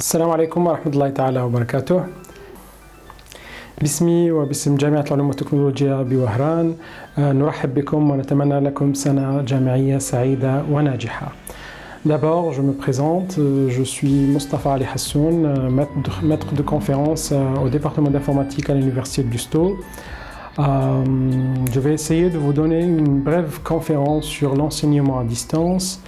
السلام عليكم ورحمة الله تعالى وبركاته. باسمي وباسم جامعة العلوم والتكنولوجيا بوهران نرحب بكم ونتمنى لكم سنة جامعية سعيدة وناجحة. D'abord, je me présente, je suis Mostafa Ali Hassoun, maître de conférence au département d'informatique à l'université de Busto. Je vais essayer de vous donner une brève conférence sur l'enseignement à distance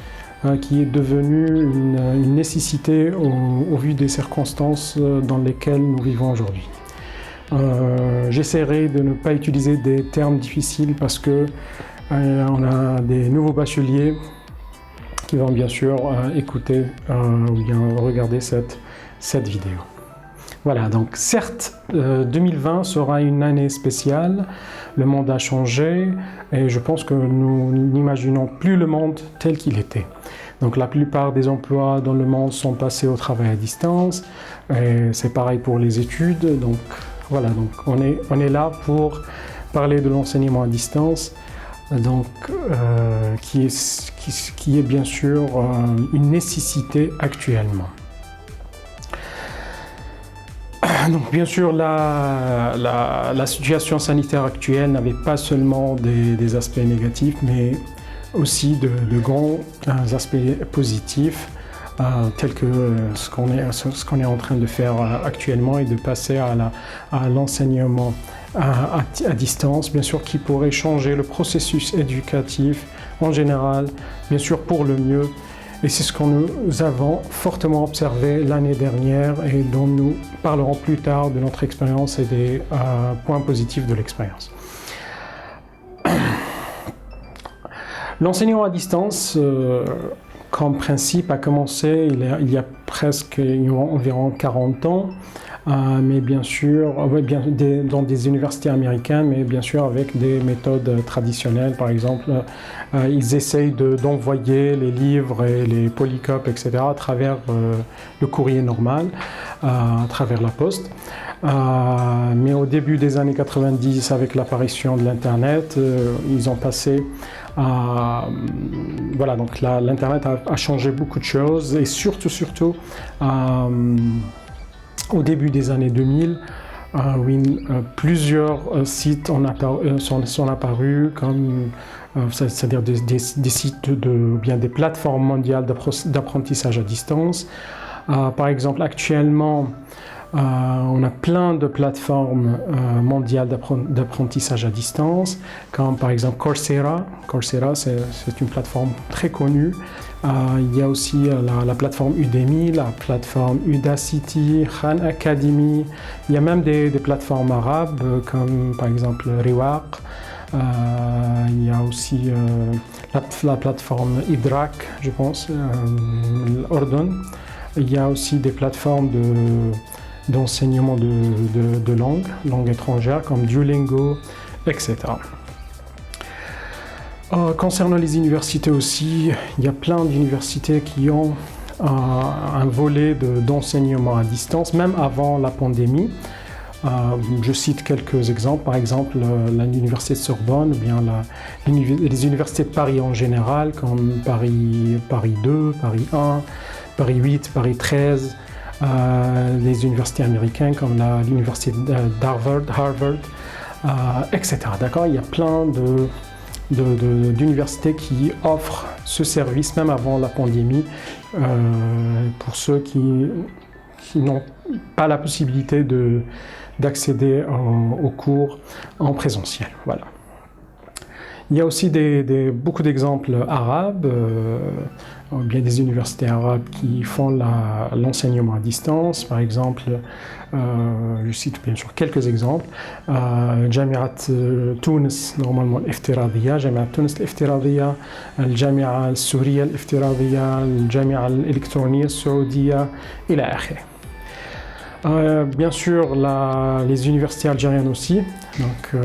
qui est devenu une nécessité au vu des circonstances dans lesquelles nous vivons aujourd'hui. J'essaierai de ne pas utiliser des termes difficiles parce que on a des nouveaux bacheliers qui vont bien sûr écouter ou bien regarder cette vidéo. Voilà, donc certes, 2020 sera une année spéciale, le monde a changé et je pense que nous n'imaginons plus le monde tel qu'il était. Donc la plupart des emplois dans le monde sont passés au travail à distance, et c'est pareil pour les études, donc voilà, donc on est là pour parler de l'enseignement à distance, donc, qui est bien sûr une nécessité actuellement. Donc bien sûr, la situation sanitaire actuelle n'avait pas seulement des aspects négatifs, mais aussi de grands aspects positifs, tels que ce qu'on est en train de faire actuellement et de passer à l'enseignement à distance, bien sûr, qui pourrait changer le processus éducatif en général, bien sûr pour le mieux. Et c'est ce que nous avons fortement observé l'année dernière et dont nous parlerons plus tard de notre expérience et des points positifs de l'expérience. L'enseignement à distance, comme principe, a commencé il y a presque environ 40 ans, mais bien sûr, dans des universités américaines, mais bien sûr avec des méthodes traditionnelles. Par exemple, ils essayent d'envoyer les livres et les polycopes, etc., à travers le courrier normal, à travers la poste. Mais au début des années 90, avec l'apparition de l'Internet, ils ont passé voilà, donc l'Internet a changé beaucoup de choses, et surtout au début des années 2000, plusieurs sites sont apparus, comme c'est-à-dire des sites bien des plateformes mondiales d'apprentissage à distance. Par exemple, actuellement, on a plein de plateformes mondiales d'apprentissage à distance, comme par exemple Coursera. Coursera, c'est une plateforme très connue. Il y a aussi la plateforme Udemy, la plateforme Udacity, Khan Academy. Il y a même des plateformes arabes, comme par exemple Riwaq. Il y a aussi la plateforme Idrak, je pense, l'Ordon. Il y a aussi des plateformes d'enseignement de langues étrangères comme Duolingo, etc. Concernant les universités aussi, il y a plein d'universités qui ont un volet d'enseignement à distance, même avant la pandémie. Je cite quelques exemples, par exemple l'université de Sorbonne, ou bien les universités de Paris en général, comme Paris 2, Paris 1, Paris 8, Paris 13, les universités américaines comme l'université d'Harvard, etc. D'accord, il y a plein d'universités qui offrent ce service même avant la pandémie pour ceux qui n'ont pas la possibilité d'accéder aux cours en présentiel. Voilà. Il y a aussi beaucoup d'exemples arabes, bien des universités arabes qui font l'enseignement à distance. Par exemple, je cite bien sûr quelques exemples. Jamiat Tunis, normalement l'Iftiradiyya, Jamiat Tunis l'Iftiradiyya, Jamia al-Souriya l'Iftiradiyya, Jamia al-Électroniya al-Saoudiya, ila akhir. Bien sûr, les universités algériennes aussi. Donc,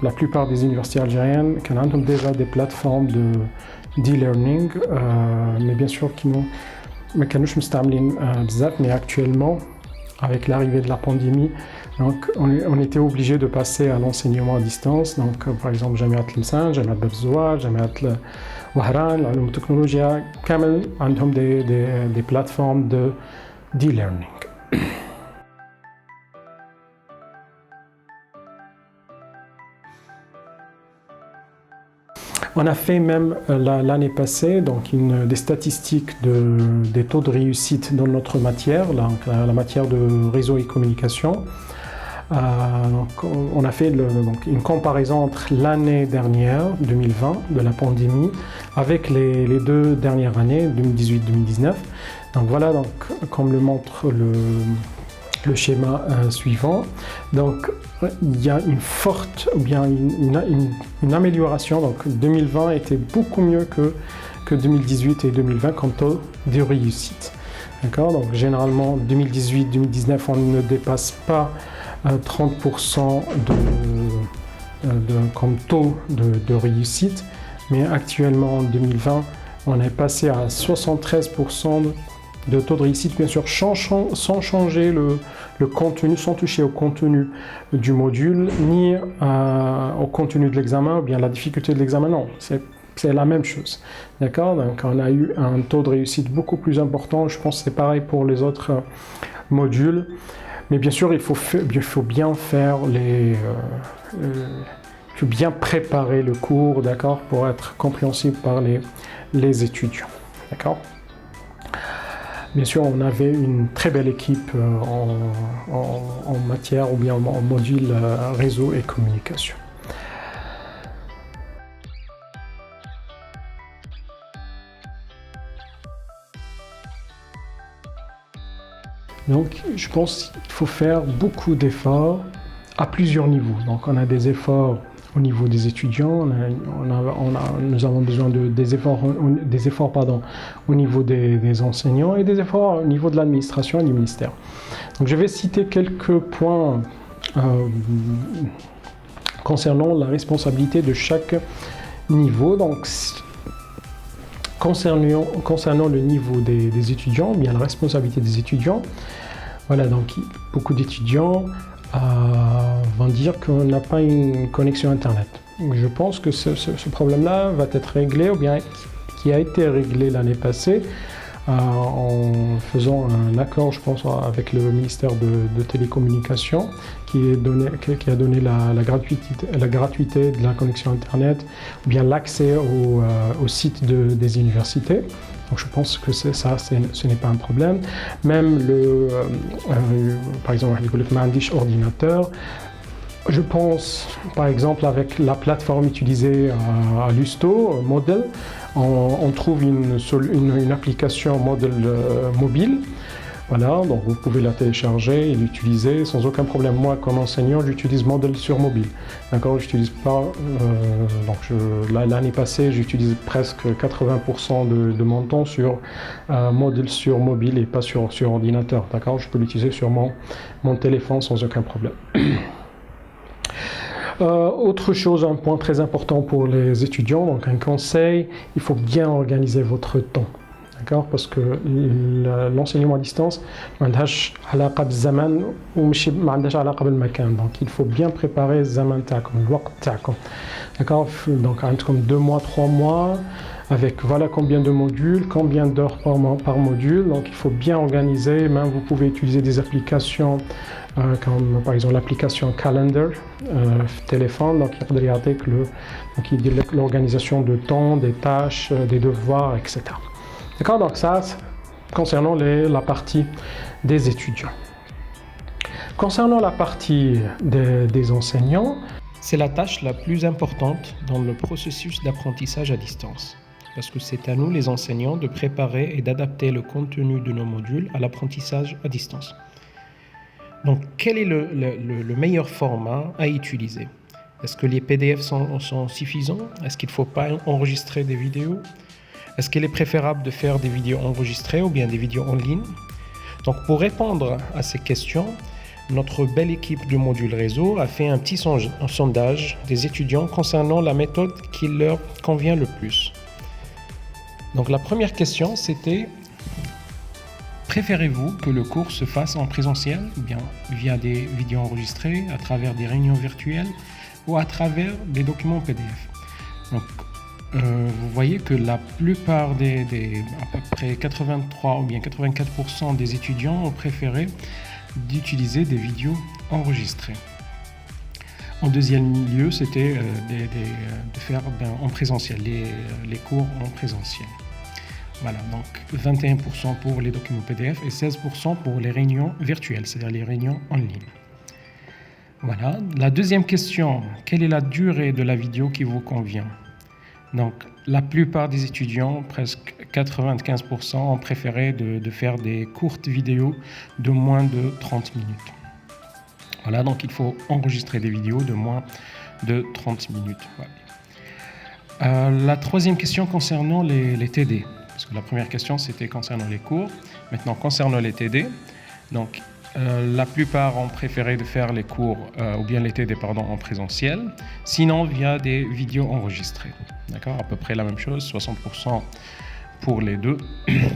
la plupart des universités algériennes ont déjà des plateformes d'e-learning, mais bien sûr qui n'ont mais actuellement, avec l'arrivée de la pandémie, donc on était obligé de passer à l'enseignement à distance. Donc, par exemple, Jamiat Tlemcen, Jamiat Bab Zoar, Jamiat Wahran, l'Alum Technologia, Kamel, ont des plateformes d'e-learning. On a fait même l'année passée donc des statistiques des taux de réussite dans notre matière, la matière de réseau et communication. Donc on a fait une comparaison entre l'année dernière, 2020, de la pandémie, avec les 2 dernières années, 2018-2019. Donc voilà, donc, comme le montre le schéma suivant. Donc il y a une forte, ou bien une amélioration. Donc 2020 était beaucoup mieux que 2018 et 2020 quant au de réussite. D'accord. Donc généralement 2018-2019 on ne dépasse pas 30% comme taux de réussite, mais actuellement en 2020 on est passé à 73% de taux de réussite, bien sûr sans changer le contenu, sans toucher au contenu du module, ni au contenu de l'examen, ou bien la difficulté de l'examen, non, c'est la même chose. D'accord. Donc on a eu un taux de réussite beaucoup plus important, je pense que c'est pareil pour les autres modules. Mais bien sûr, il faut bien faire il faut bien préparer le cours, d'accord, pour être compréhensible par les étudiants, d'accord. Bien sûr, on avait une très belle équipe en matière ou bien en module réseau et communication. Donc, je pense qu'il faut faire beaucoup d'efforts à plusieurs niveaux. Donc, on a des efforts au niveau des étudiants, nous avons besoin des efforts au niveau des enseignants et des efforts au niveau de l'administration et du ministère. Donc, je vais citer quelques points concernant la responsabilité de chaque niveau. Donc, concernant le niveau des étudiants, bien la responsabilité des étudiants, voilà, donc beaucoup d'étudiants vont dire qu'on n'a pas une connexion Internet. Je pense que ce problème-là va être réglé, ou bien qui a été réglé l'année passée, en faisant un accord, je pense, avec le ministère de Télécommunications, qui a donné la gratuité de la connexion Internet, ou bien l'accès au site des universités. Donc je pense que ce n'est pas un problème. Même par exemple, ordinateur. Je pense, par exemple, avec la plateforme utilisée à Lusto, Model, on trouve une application Model mobile. Voilà, donc vous pouvez la télécharger et l'utiliser sans aucun problème. Moi, comme enseignant, j'utilise Model sur mobile. D'accord, j'utilise pas. L'année passée, j'utilise presque 80% de mon temps sur Model sur mobile et pas sur ordinateur. D'accord, je peux l'utiliser sur mon téléphone sans aucun problème. Autre chose, un point très important pour les étudiants, donc un conseil, il faut bien organiser votre temps. D'accord, parce que l'enseignement à distance, donc il faut bien préparer الزمن تاعكم الوقت تاعكم. D'accord, donc comme 2 mois, 3 mois, avec voilà combien de modules, combien d'heures par module, donc il faut bien organiser. Même vous pouvez utiliser des applications comme par exemple l'application Calendar téléphone, donc il y a l'organisation de temps, des tâches, des devoirs, etc. D'accord, donc ça, concernant la partie des étudiants. Concernant la partie des enseignants, c'est la tâche la plus importante dans le processus d'apprentissage à distance, parce que c'est à nous, les enseignants, de préparer et d'adapter le contenu de nos modules à l'apprentissage à distance. Donc, quel est le meilleur format à utiliser? Est-ce que les PDF sont suffisants? Est-ce qu'il ne faut pas enregistrer des vidéos? Est-ce qu'il est préférable de faire des vidéos enregistrées ou bien des vidéos en ligne? Donc, pour répondre à ces questions, notre belle équipe du module réseau a fait un petit sondage des étudiants concernant la méthode qui leur convient le plus. Donc, la première question, c'était: préférez-vous que le cours se fasse en présentiel ou bien via des vidéos enregistrées, à travers des réunions virtuelles ou à travers des documents PDF? Donc, vous voyez que la plupart à peu près 83 ou bien 84% des étudiants ont préféré d'utiliser des vidéos enregistrées. En deuxième lieu, c'était de faire en présentiel, les cours en présentiel. Voilà, donc 21% pour les documents PDF et 16% pour les réunions virtuelles, c'est-à-dire les réunions en ligne. Voilà, la deuxième question, quelle est la durée de la vidéo qui vous convient? Donc, la plupart des étudiants, presque 95%, ont préféré de faire des courtes vidéos de moins de 30 minutes. Voilà, donc il faut enregistrer des vidéos de moins de 30 minutes. Voilà. La troisième question concernant les TD, parce que la première question c'était concernant les cours. Maintenant, concernant les TD, donc la plupart ont préféré de faire les cours, ou bien les TD, en présentiel, sinon via des vidéos enregistrées. D'accord, à peu près la même chose, 60% pour les deux.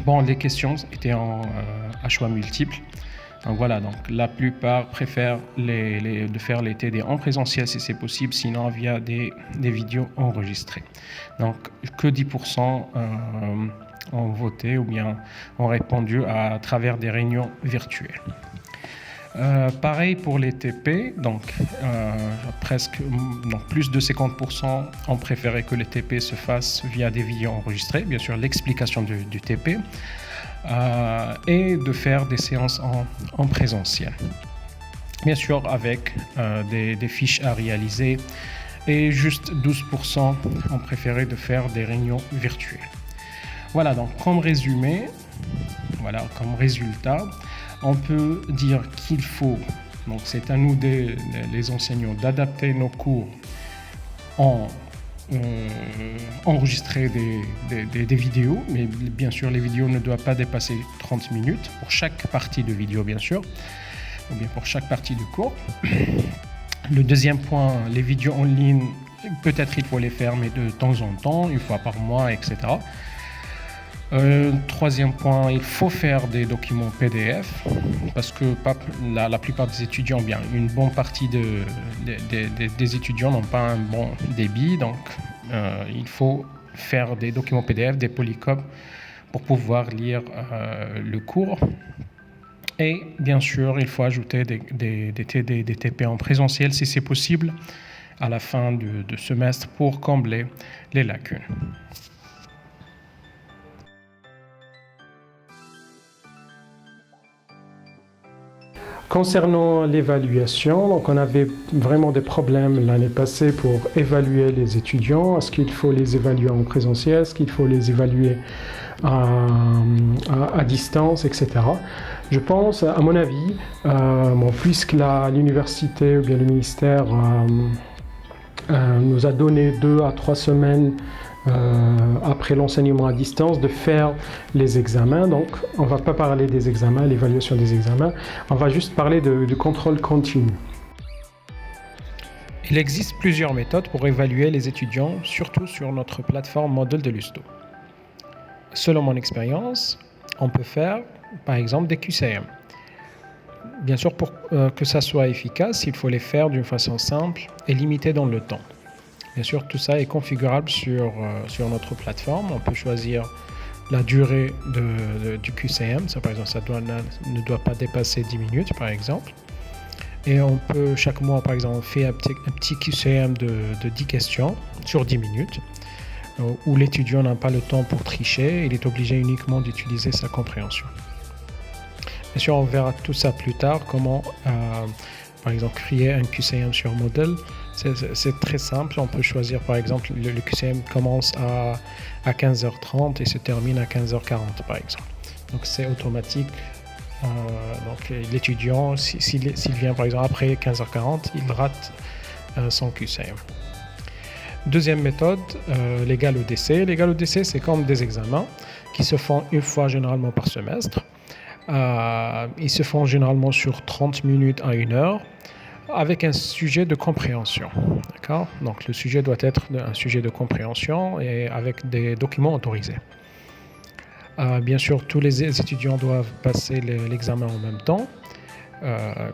Bon, les questions étaient à choix multiples. Donc voilà, donc la plupart préfèrent de faire les TD en présentiel si c'est possible, sinon via des vidéos enregistrées. Donc que 10% ont voté ou bien ont répondu à travers des réunions virtuelles. Pareil pour les TP, donc plus de 50% ont préféré que les TP se fassent via des vidéos enregistrées, bien sûr l'explication du TP, et de faire des séances en présentiel. Bien sûr avec des fiches à réaliser, et juste 12% ont préféré de faire des réunions virtuelles. Voilà, donc comme résumé, voilà, comme résultat, on peut dire qu'il faut, donc c'est à nous les enseignants d'adapter nos cours enregistrer des vidéos, mais bien sûr les vidéos ne doivent pas dépasser 30 minutes pour chaque partie de vidéo bien sûr, ou bien pour chaque partie du cours. Le deuxième point, les vidéos en ligne, peut-être il faut les faire mais de temps en temps, une fois par mois, etc. Troisième point, il faut faire des documents PDF parce que la plupart des étudiants, bien une bonne partie des étudiants n'ont pas un bon débit, donc il faut faire des documents PDF, des polycopies pour pouvoir lire le cours. Et bien sûr, il faut ajouter des TP en présentiel si c'est possible à la fin de semestre pour combler les lacunes. Concernant l'évaluation, donc on avait vraiment des problèmes l'année passée pour évaluer les étudiants. Est-ce qu'il faut les évaluer en présentiel? Est-ce qu'il faut les évaluer à distance, etc. Je pense, à mon avis, puisque l'université ou bien le ministère nous a donné 2 à 3 semaines après l'enseignement à distance de faire les examens. Donc on ne va pas parler des examens, l'évaluation des examens, on va juste parler du contrôle continu. Il existe plusieurs méthodes pour évaluer les étudiants, surtout sur notre plateforme Moodle de l'USTO. Selon mon expérience, on peut faire par exemple des QCM. Bien sûr, pour que ça soit efficace, il faut les faire d'une façon simple et limitée dans le temps. Bien sûr, tout ça est configurable sur notre plateforme. On peut choisir la durée du QCM. Ça, par exemple, ne doit pas dépasser 10 minutes, par exemple. Et on peut, chaque mois, par exemple, on fait un petit QCM de 10 questions sur 10 minutes, où l'étudiant n'a pas le temps pour tricher. Il est obligé uniquement d'utiliser sa compréhension. Bien sûr, on verra tout ça plus tard, comment, par exemple, créer un QCM sur Moodle. C'est très simple, on peut choisir par exemple, le QCM commence à 15h30 et se termine à 15h40 par exemple. Donc c'est automatique, donc l'étudiant, s'il vient par exemple après 15h40, il rate son QCM. Deuxième méthode, l'égal au décès. L'égal au décès, c'est comme des examens qui se font une fois généralement par semestre. Ils se font généralement sur 30 minutes à 1 heure. Avec un sujet de compréhension, d'accord? Donc le sujet doit être un sujet de compréhension et avec des documents autorisés. Bien sûr, tous les étudiants doivent passer l'examen en même temps.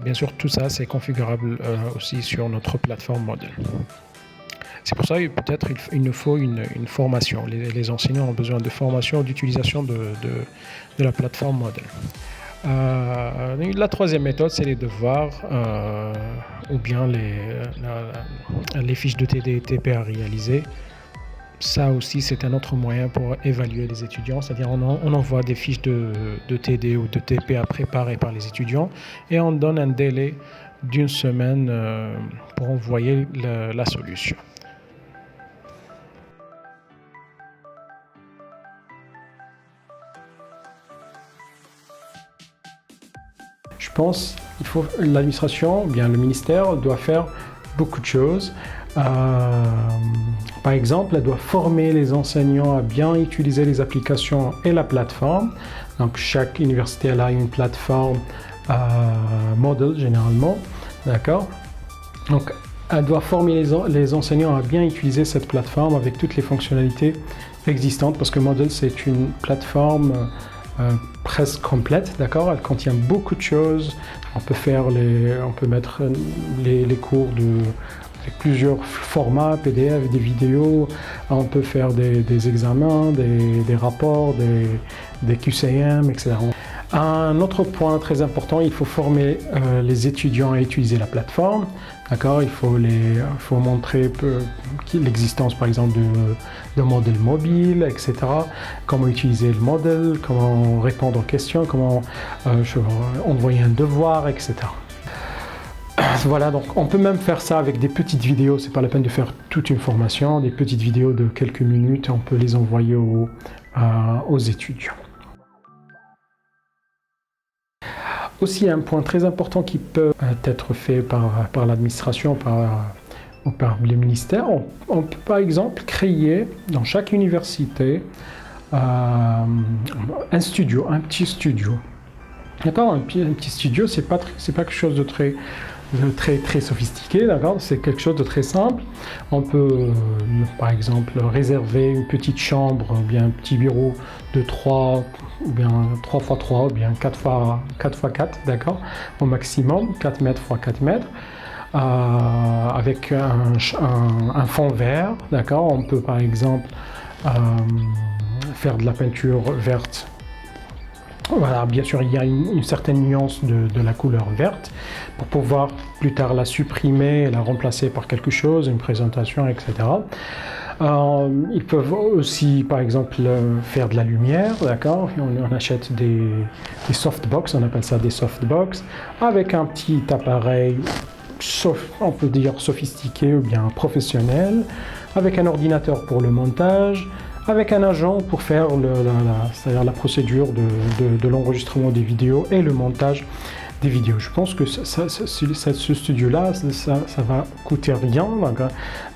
Bien sûr, tout ça c'est configurable aussi sur notre plateforme Moodle. C'est pour ça que peut-être il nous faut une formation. Les enseignants ont besoin de formation d'utilisation de la plateforme Moodle. La troisième méthode, c'est les devoirs ou bien les fiches de TD et TP à réaliser. Ça aussi, c'est un autre moyen pour évaluer les étudiants, c'est-à-dire on envoie des fiches de TD ou de TP à préparer par les étudiants et on donne un délai d'une semaine pour envoyer la solution. Je pense qu'il l'administration, bien le ministère, doit faire beaucoup de choses. Par exemple, elle doit former les enseignants à bien utiliser les applications et la plateforme. Donc, chaque université elle a une plateforme Moodle généralement, d'accord. Donc, elle doit former les enseignants à bien utiliser cette plateforme avec toutes les fonctionnalités existantes, parce que Moodle c'est une plateforme presque complète, d'accord. Elle contient beaucoup de choses. On peut mettre les cours avec plusieurs formats, PDF, des vidéos. On peut faire des examens, des rapports, des QCM, etc. Un autre point très important, il faut former les étudiants à utiliser la plateforme. D'accord, il faut montrer l'existence par exemple de modèles mobiles, etc. Comment utiliser le modèle, comment répondre aux questions, comment envoyer un devoir, etc. Voilà, donc on peut même faire ça avec des petites vidéos, c'est pas la peine de faire toute une formation, des petites vidéos de quelques minutes, on peut les envoyer aux étudiants. Aussi, un point très important qui peut être fait par l'administration ou par les ministères, on peut par exemple créer dans chaque université un petit studio. D'accord, un petit studio, c'est pas quelque chose de très sophistiqué, d'accord, c'est quelque chose de très simple. On peut par exemple réserver une petite chambre ou bien un petit bureau de 3 ou bien 3x3 ou bien 4x4, d'accord, au maximum 4 mètres x 4 mètres, avec un fond vert, d'accord. On peut par exemple faire de la peinture verte. Voilà, bien sûr, il y a une certaine nuance de la couleur verte pour pouvoir plus tard la supprimer et la remplacer par quelque chose, une présentation, etc. Ils peuvent aussi, par exemple, faire de la lumière, d'accord. On achète des softbox, on appelle ça des softbox, avec un petit appareil, on peut dire sophistiqué ou bien professionnel, avec un ordinateur pour le montage, avec un agent pour faire c'est-à-dire la procédure de l'enregistrement des vidéos et le montage des vidéos. Je pense que ce studio-là, ça va coûter rien. Donc,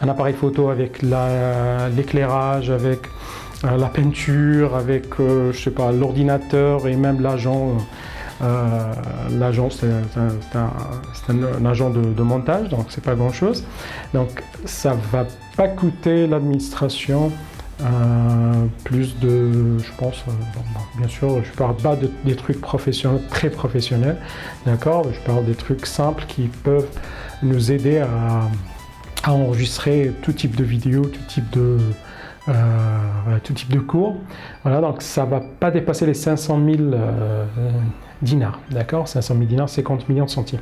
un appareil photo avec l'éclairage, avec la peinture, avec je sais pas, l'ordinateur et même l'agent. L'agent, c'est un agent de montage, donc c'est pas grand-chose. Donc ça va pas coûter l'administration plus de, je pense, bien sûr, je parle pas des trucs professionnels, très professionnels, d'accord, je parle des trucs simples qui peuvent nous aider à enregistrer tout type de vidéos, tout type de cours. Voilà, donc ça va pas dépasser les 500 000 dinars, d'accord, 500 000 dinars, 50 millions de centimes,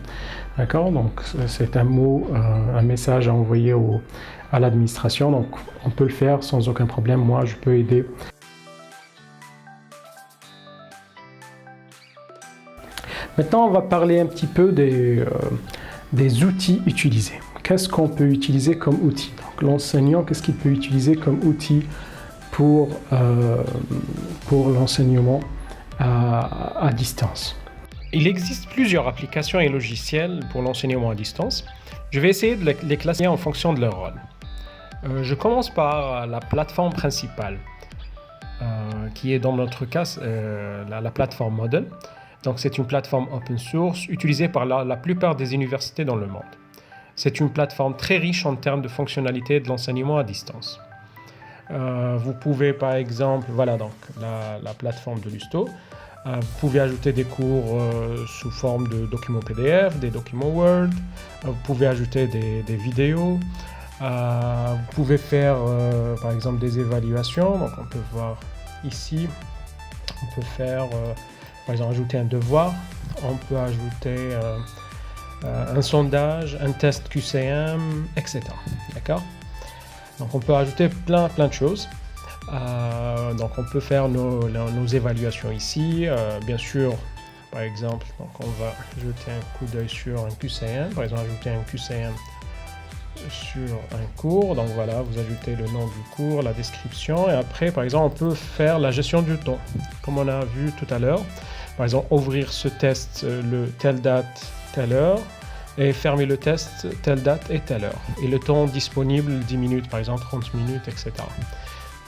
d'accord, donc c'est un message à envoyer à l'administration, donc on peut le faire sans aucun problème, moi je peux aider. Maintenant on va parler un petit peu des outils utilisés. Qu'est-ce qu'on peut utiliser comme outil? Donc l'enseignant, qu'est-ce qu'il peut utiliser comme outil pour l'enseignement à distance? Il existe plusieurs applications et logiciels pour l'enseignement à distance. Je vais essayer de les classer en fonction de leur rôle. Je commence par la plateforme principale, qui est dans notre cas la plateforme Moodle. Donc c'est une plateforme open source utilisée par la plupart des universités dans le monde. C'est une plateforme très riche en termes de fonctionnalités de l'enseignement à distance. Vous pouvez par exemple, voilà donc la plateforme de l'USTO, vous pouvez ajouter des cours sous forme de documents PDF, des documents Word, vous pouvez ajouter des vidéos, Vous pouvez faire par exemple des évaluations, donc on peut voir ici, on peut faire par exemple ajouter un devoir, on peut ajouter un sondage, un test QCM, etc. D'accord? Donc on peut ajouter plein de choses. Donc on peut faire nos évaluations ici. Bien sûr, par exemple, donc on va jeter un coup d'œil sur un QCM. Par exemple, ajouter un QCM sur un cours. Donc voilà, vous ajoutez le nom du cours, la description. Et après, par exemple, on peut faire la gestion du temps. Comme on a vu tout à l'heure. Par exemple, ouvrir ce test telle date, telle heure. Et fermer le test telle date et telle heure. Et le temps disponible, 10 minutes, par exemple 30 minutes, etc.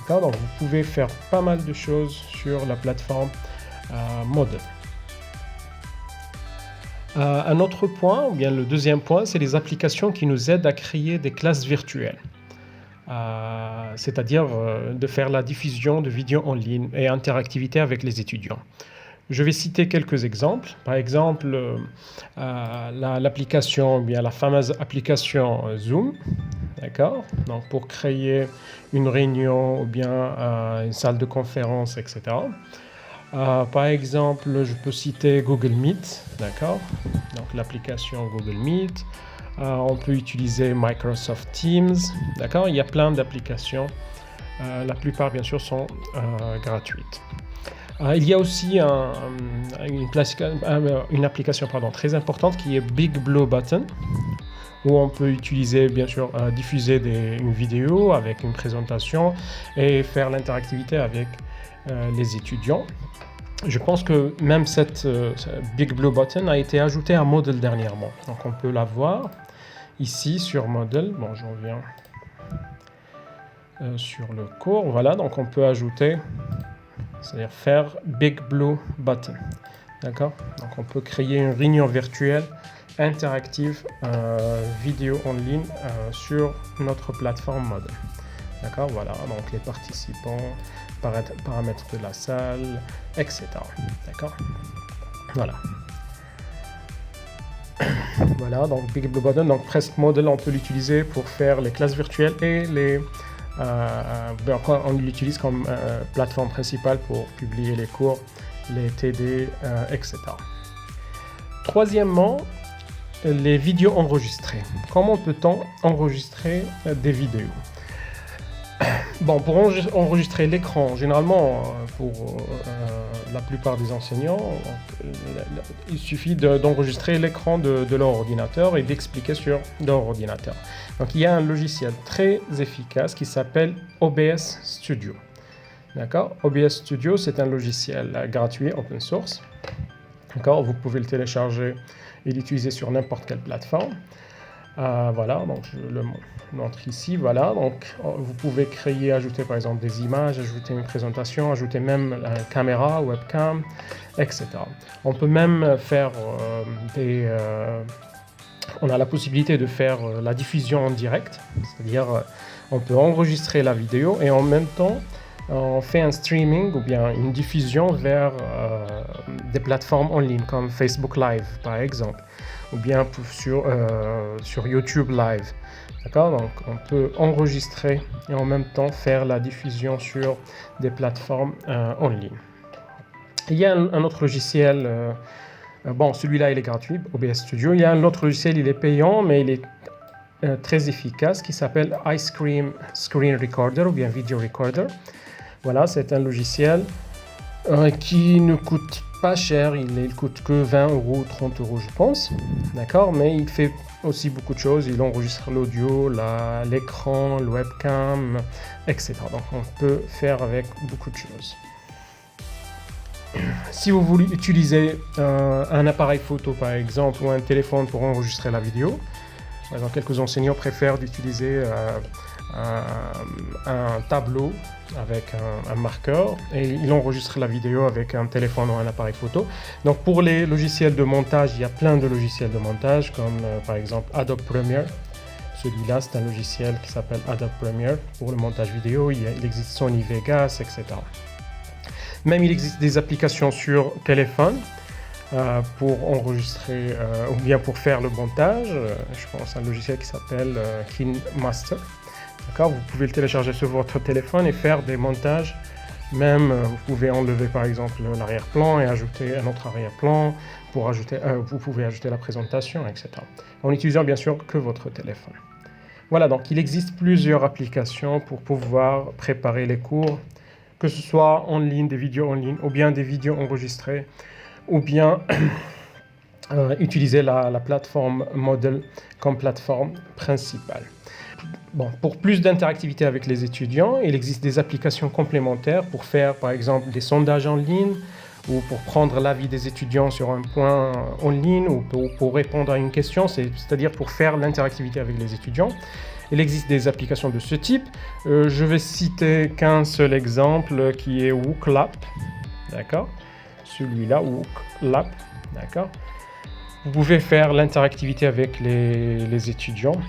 D'accord? Donc vous pouvez faire pas mal de choses sur la plateforme Moodle. Un autre point, ou bien le deuxième point, c'est les applications qui nous aident à créer des classes virtuelles. C'est-à-dire de faire la diffusion de vidéos en ligne et interactivité avec les étudiants. Je vais citer quelques exemples. Par exemple, l'application, bien la fameuse application Zoom, d'accord? Donc pour créer une réunion ou bien une salle de conférence, etc. Par exemple, je peux citer Google Meet, d'accord? Donc l'application Google Meet. On peut utiliser Microsoft Teams, d'accord? Il y a plein d'applications. La plupart, bien sûr, sont gratuites. Il y a aussi une application très importante qui est Big Blue Button, où on peut utiliser, bien sûr, diffuser une vidéo avec une présentation et faire l'interactivité avec les étudiants. Je pense que même cette Big Blue Button a été ajoutée à Moodle dernièrement. Donc on peut la voir ici sur Moodle. Bon, je reviens sur le cours. Voilà, donc on peut ajouter, c'est-à-dire faire Big Blue Button. D'accord? Donc on peut créer une réunion virtuelle interactive vidéo en ligne sur notre plateforme Moodle. D'accord? Voilà, donc les participants, paramètres de la salle, etc. D'accord? Voilà. Voilà, donc Big Blue Button, donc presque Moodle, on peut l'utiliser pour faire les classes virtuelles et on l'utilise comme plateforme principale pour publier les cours, les TD, etc. Troisièmement, les vidéos enregistrées. Comment peut-on enregistrer des vidéos? Bon, pour enregistrer l'écran, généralement, pour la plupart des enseignants, il suffit d'enregistrer l'écran de leur ordinateur et d'expliquer sur leur ordinateur. Donc, il y a un logiciel très efficace qui s'appelle OBS Studio. D'accord? OBS Studio, c'est un logiciel gratuit, open source. D'accord? Vous pouvez le télécharger et l'utiliser sur n'importe quelle plateforme. Voilà, donc je le montre ici. Voilà, donc vous pouvez créer, ajouter par exemple des images, ajouter une présentation, ajouter même une caméra, webcam, etc. On peut même faire on a la possibilité de faire la diffusion en direct, c'est-à-dire on peut enregistrer la vidéo et en même temps on fait un streaming ou bien une diffusion vers des plateformes en ligne comme Facebook Live par exemple, ou bien sur YouTube Live. D'accord? Donc on peut enregistrer et en même temps faire la diffusion sur des plateformes en ligne. Il y a un autre logiciel, bon celui-là il est gratuit, OBS Studio. Il y a un autre logiciel, il est payant mais il est très efficace qui s'appelle Ice Cream Screen Recorder ou bien Video Recorder. Voilà, c'est un logiciel qui ne coûte pas cher, il coûte que 20 €, 30 € je pense, d'accord, mais il fait aussi beaucoup de choses, il enregistre l'audio, l'écran, le webcam, etc. Donc on peut faire avec beaucoup de choses. Si vous voulez utiliser un appareil photo par exemple ou un téléphone pour enregistrer la vidéo, par exemple, quelques enseignants préfèrent d'utiliser un tableau avec un marqueur et il enregistre la vidéo avec un téléphone ou un appareil photo. Donc pour les logiciels de montage, il y a plein de logiciels de montage comme par exemple Adobe Premiere. Celui-là, c'est un logiciel qui s'appelle Adobe Premiere pour le montage vidéo. Il existe Sony Vegas, etc. Même il existe des applications sur téléphone pour enregistrer ou bien pour faire le montage. Je pense à un logiciel qui s'appelle KineMaster. D'accord, vous pouvez le télécharger sur votre téléphone et faire des montages. Même, vous pouvez enlever par exemple l'arrière-plan et ajouter un autre arrière-plan. Vous pouvez ajouter la présentation, etc. En utilisant bien sûr que votre téléphone. Voilà, donc il existe plusieurs applications pour pouvoir préparer les cours, que ce soit en ligne, des vidéos en ligne, ou bien des vidéos enregistrées, ou bien utiliser la plateforme Moodle comme plateforme principale. Bon, pour plus d'interactivité avec les étudiants, il existe des applications complémentaires pour faire par exemple des sondages en ligne, ou pour prendre l'avis des étudiants sur un point en ligne, ou pour répondre à une question, c'est-à-dire pour faire l'interactivité avec les étudiants. Il existe des applications de ce type. Je vais citer qu'un seul exemple qui est WookLab, d'accord? Celui-là, WookLab, d'accord? Vous pouvez faire l'interactivité avec les étudiants,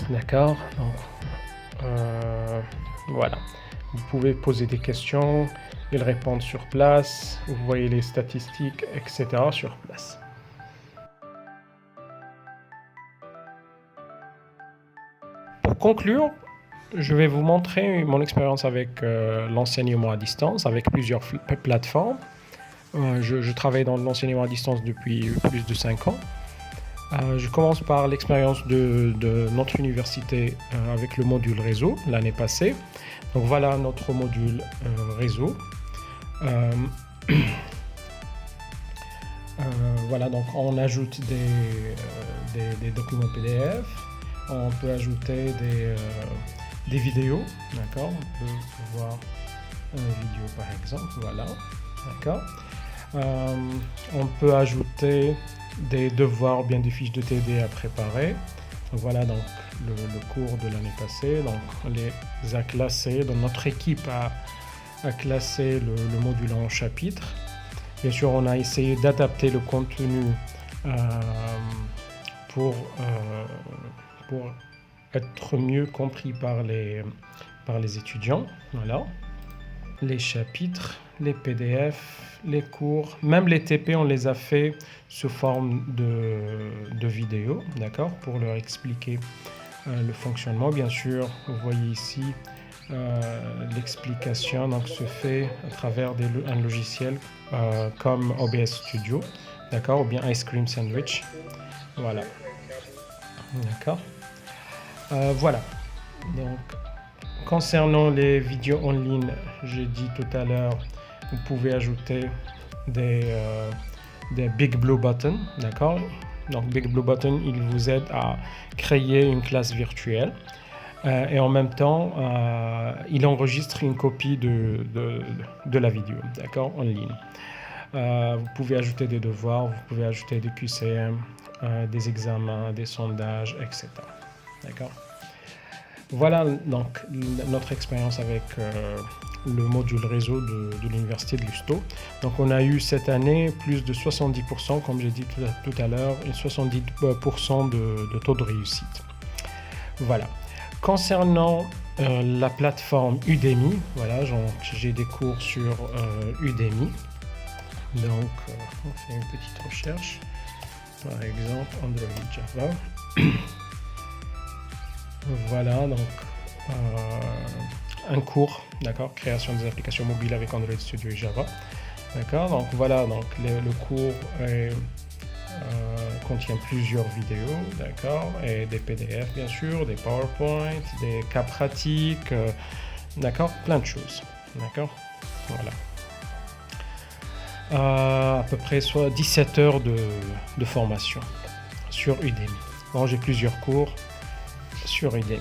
d'accord? Voilà. Vous pouvez poser des questions, ils répondent sur place, vous voyez les statistiques, etc. sur place. Pour conclure, je vais vous montrer mon expérience avec l'enseignement à distance, avec plusieurs plateformes. Je travaille dans l'enseignement à distance depuis plus de 5 ans. Je commence par l'expérience de notre université avec le module réseau l'année passée. Donc voilà notre module réseau. Voilà, donc on ajoute des documents PDF, on peut ajouter des vidéos, d'accord? On peut voir une vidéo par exemple, voilà, d'accord? On peut ajouter des devoirs ou bien des fiches de TD à préparer. Donc voilà donc le cours de l'année passée. Donc on les a classés. Donc notre équipe a classé le module en chapitres. Bien sûr, on a essayé d'adapter le contenu pour être mieux compris par les étudiants. Voilà. Les chapitres, les PDF, les cours, même les TP, on les a fait sous forme de vidéos, d'accord, pour leur expliquer le fonctionnement. Bien sûr, vous voyez ici l'explication donc se fait à travers un logiciel comme OBS Studio, d'accord, ou bien Ice Cream Sandwich. Voilà, d'accord. Voilà. Donc, concernant les vidéos en ligne, j'ai dit tout à l'heure, vous pouvez ajouter des Big Blue Button, d'accord? Donc Big Blue Button, il vous aide à créer une classe virtuelle et en même temps, il enregistre une copie de la vidéo, d'accord, en ligne. Vous pouvez ajouter des devoirs, vous pouvez ajouter des QCM, des examens, des sondages, etc. D'accord? Voilà donc notre expérience avec le module réseau de l'université de Lusto. Donc on a eu cette année plus de 70%, comme j'ai dit tout à l'heure, et 70% de taux de réussite. Voilà. Concernant la plateforme Udemy, voilà, j'ai des cours sur Udemy. Donc on fait une petite recherche, par exemple Android Java. Voilà, donc un cours, d'accord, création des applications mobiles avec Android Studio et Java, d'accord. Donc voilà, donc le cours contient plusieurs vidéos, d'accord, et des PDF bien sûr, des PowerPoint, des cas pratiques, d'accord, plein de choses, d'accord. Voilà. À peu près soit 17 heures de formation sur Udemy. Bon, j'ai plusieurs cours sur Udemy.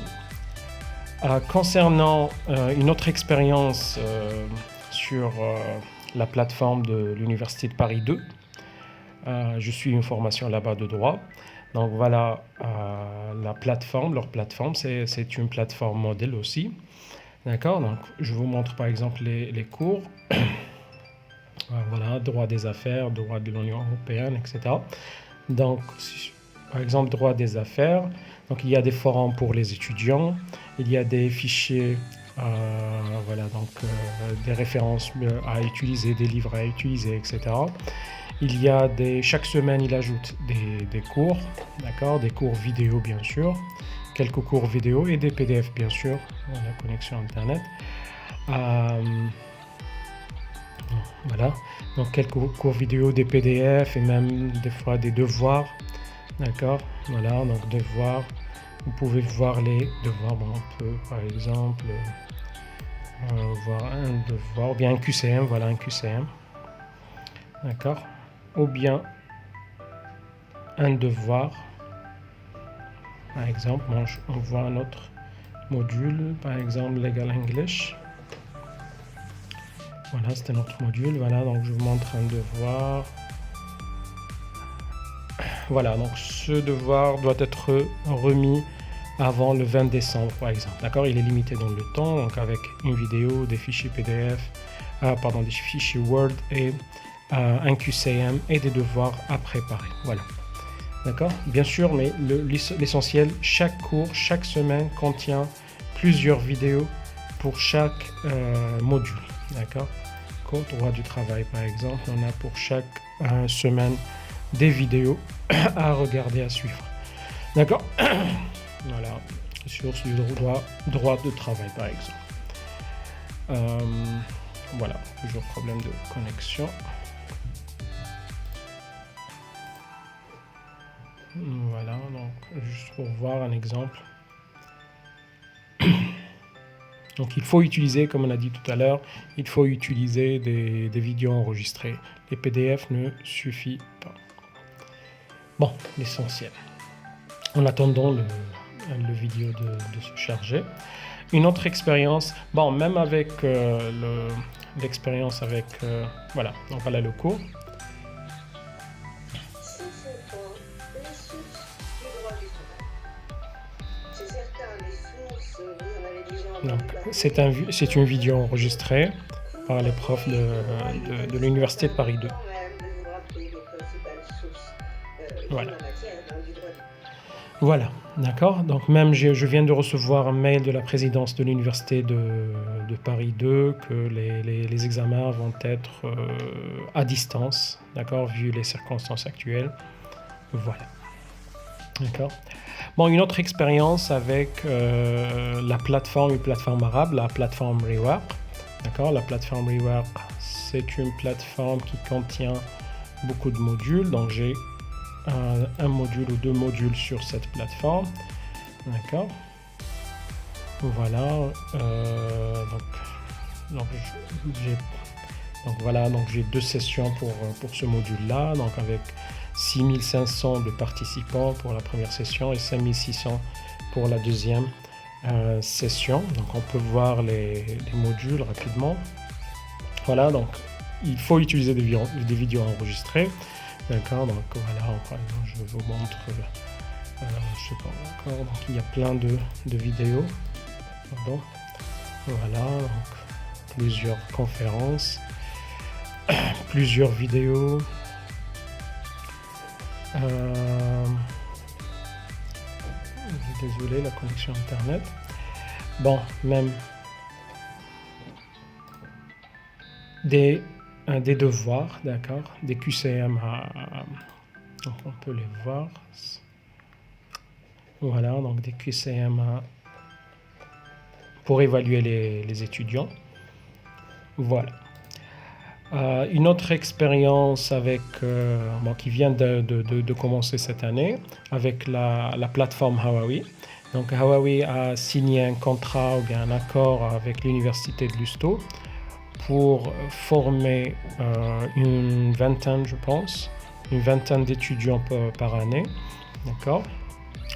Concernant une autre expérience sur la plateforme de l'Université de Paris 2, je suis une formation là-bas de droit. Donc voilà, leur plateforme, c'est une plateforme modèle aussi. D'accord, donc je vous montre par exemple les cours. Voilà, droit des affaires, droit de l'Union européenne, etc. Donc, par exemple, droit des affaires. Donc, il y a des forums pour les étudiants, il y a des fichiers, voilà, donc des références à utiliser, des livres à utiliser, etc. Il y a chaque semaine, il ajoute des cours, d'accord, des cours vidéo bien sûr, quelques cours vidéo et des PDF bien sûr, la connexion Internet. Voilà, donc quelques cours vidéo, des PDF et même des fois des devoirs, d'accord. Voilà, donc devoirs, vous pouvez voir les devoirs. Bon, on peut par exemple voir un devoir, ou bien un QCM, voilà un QCM, d'accord, ou bien un devoir, par exemple. Bon, on voit un autre module, par exemple Legal English. Voilà, c'est un autre module. Voilà, donc je vous montre un devoir. Voilà, donc ce devoir doit être remis avant le 20 décembre, par exemple. D'accord, il est limité dans le temps, donc avec une vidéo, des fichiers PDF, des fichiers Word et un QCM et des devoirs à préparer. Voilà. D'accord, bien sûr, mais l'essentiel, chaque cours, chaque semaine contient plusieurs vidéos pour chaque module. D'accord, Code droit du travail, par exemple, on a pour chaque semaine des vidéos à regarder, à suivre. D'accord. Voilà, source du droit de travail, par exemple. Voilà, toujours problème de connexion. Voilà, donc juste pour voir un exemple. Donc il faut utiliser, comme on a dit tout à l'heure, il faut utiliser des vidéos enregistrées. Les PDF ne suffit pas. Bon, l'essentiel. En attendant le vidéo de se charger. Une autre expérience, bon, même avec l'expérience avec, voilà, donc voilà le cours. C'est une vidéo enregistrée par les profs de l'Université de Paris 2. Voilà. Voilà, d'accord. Donc même je viens de recevoir un mail de la présidence de l'Université de Paris 2 que les examens vont être à distance, d'accord, vu les circonstances actuelles. Voilà. D'accord. Bon, une autre expérience avec une plateforme arabe, la plateforme Rework. D'accord, la plateforme Rework, c'est une plateforme qui contient beaucoup de modules. Donc j'ai un module ou deux modules sur cette plateforme. D'accord. Voilà. Donc j'ai deux sessions pour ce module-là. Donc avec 6500 de participants pour la première session et 5600 pour la deuxième session. Donc on peut voir les modules rapidement. Voilà, donc il faut utiliser des vidéos enregistrées. D'accord, donc voilà, par exemple, je vous montre, je sais pas encore, donc il y a plein de vidéos. Pardon. Voilà, donc plusieurs conférences, plusieurs vidéos. Désolé, la connexion internet. Bon, même des devoirs, d'accord, des QCM donc on peut les voir. Voilà, donc des QCM pour évaluer les étudiants. Voilà. Une autre expérience avec, qui vient de commencer cette année avec la plateforme Huawei. Donc Huawei a signé un contrat ou bien un accord avec l'université de Lusto pour former une vingtaine, je pense, une vingtaine d'étudiants par année. D'accord.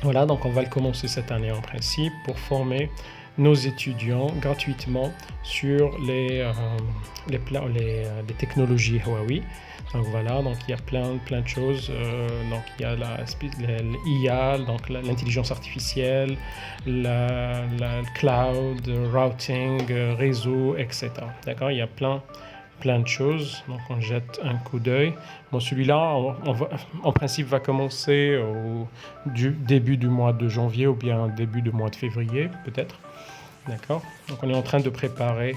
Voilà, donc on va le commencer cette année en principe pour former nos étudiants gratuitement sur les technologies Huawei. Donc voilà, donc il y a plein de choses. Donc il y a l'IA, donc l'intelligence artificielle, la cloud, routing, réseau, etc. D'accord, il y a plein de choses. Donc on jette un coup d'œil. Bon, celui-là, en principe, va commencer au début du mois de janvier ou bien début du mois de février, peut-être. D'accord. Donc on est en train de préparer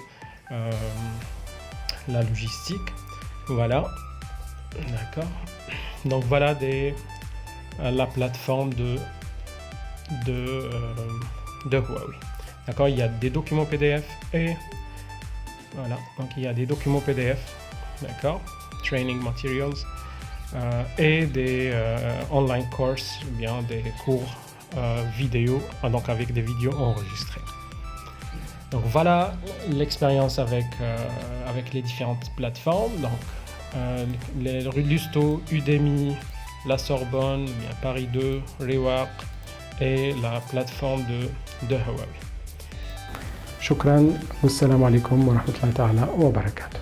la logistique. Voilà. D'accord. Donc voilà la plateforme de Huawei. D'accord, il y a des documents PDF et voilà, donc il y a des documents PDF, d'accord, training materials et des online courses, bien des cours vidéo, donc avec des vidéos enregistrées. Donc voilà l'expérience avec les différentes plateformes. Donc les Lusto, Udemy, la Sorbonne, bien Paris 2, Reward et la plateforme de Huawei. شكرا والسلام عليكم ورحمة الله تعالى وبركاته.